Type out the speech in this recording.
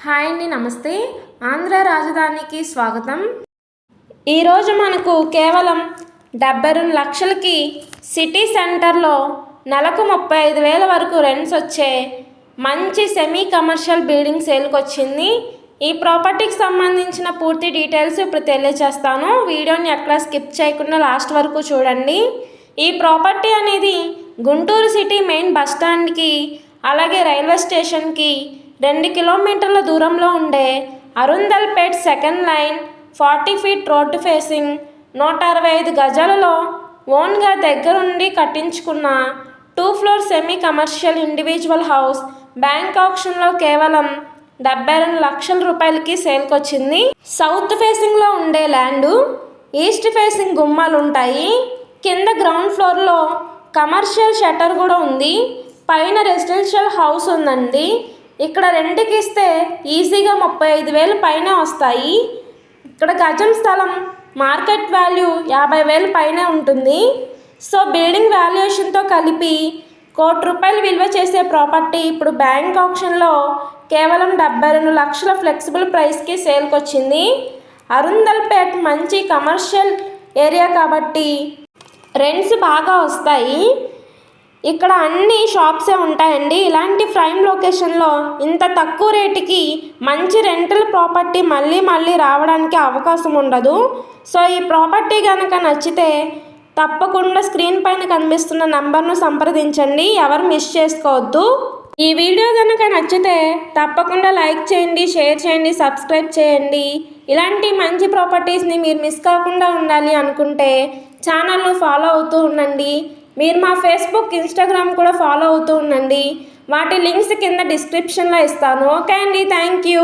Hi అండి, నమస్తే. ఆంధ్ర రాజధానికి స్వాగతం. ఈరోజు మనకు కేవలం 72 లక్షలకి సిటీ సెంటర్లో నెలకు 35,000 వరకు రెంట్స్ వచ్చే మంచి సెమీ కమర్షియల్ బిల్డింగ్ సేల్కి వచ్చింది. ఈ ప్రాపర్టీకి సంబంధించిన పూర్తి డీటెయిల్స్ ఇప్పుడు తెలియజేస్తాను. వీడియోని ఎక్కడ స్కిప్ చేయకుండా లాస్ట్ వరకు చూడండి. ఈ ప్రాపర్టీ అనేది గుంటూరు సిటీ మెయిన్ బస్ స్టాండ్కి అలాగే రైల్వే స్టేషన్కి 2 కిలోమీటర్ల దూరంలో ఉండే Arundelpet second line 40 feet road facing 165 గజాలలో ఓన్గా దగ్గరుండి కట్టించుకున్న 2 floor semi commercial individual house bank ఆప్షన్లో కేవలం 72 లక్షల రూపాయలకి సేల్కి వచ్చింది. సౌత్ ఫేసింగ్లో ఉండే ల్యాండు, ఈస్ట్ ఫేసింగ్ గుమ్మాలు ఉంటాయి. కింద గ్రౌండ్ ఫ్లోర్లో కమర్షియల్ షట్టర్ కూడా ఉంది. పైన రెసిడెన్షియల్ హౌస్ ఉందండి. ఇక్కడ రెంట్కి ఇస్తే ఈజీగా 35,000 పైన వస్తాయి. ఇక్కడ గజం స్థలం మార్కెట్ వాల్యూ 50,000 పైన ఉంటుంది. సో బిల్డింగ్ వాల్యుయేషన్తో కలిపి ₹1,00,00,000 విలువ చేసే ప్రాపర్టీ ఇప్పుడు బ్యాంక్ ఆప్షన్లో కేవలం 72 లక్షల ఫ్లెక్సిబుల్ ప్రైస్కి సేల్కి వచ్చింది. అరుందల్పేట్ మంచి కమర్షియల్ ఏరియా కాబట్టి రెంట్స్ బాగా వస్తాయి. ఇక్కడ అన్ని షాప్సే ఉంటాయండి. ఇలాంటి ప్రైమ్ లొకేషన్లో ఇంత తక్కువ రేటుకి మంచి రెంటల్ ప్రాపర్టీ మళ్ళీ రావడానికి అవకాశం ఉండదు. సో ఈ ప్రాపర్టీ కనుక నచ్చితే తప్పకుండా స్క్రీన్ పైన కనిపిస్తున్న నంబర్ను సంప్రదించండి. ఎవరు మిస్ చేసుకోవద్దు. ఈ వీడియో కనుక నచ్చితే తప్పకుండా లైక్ చేయండి, షేర్ చేయండి, సబ్స్క్రైబ్ చేయండి. ఇలాంటి మంచి ప్రాపర్టీస్ని మీరు మిస్ కాకుండా ఉండాలి అనుకుంటే ఛానల్ను ఫాలో అవుతూ ఉండండి. మీరు మా ఫేస్బుక్, ఇన్స్టాగ్రామ్ కూడా ఫాలో అవుతూ ఉండండి. వాటి లింక్స్ కింద డిస్క్రిప్షన్లో ఇస్తాను. ఓకే అండి, థ్యాంక్ యూ.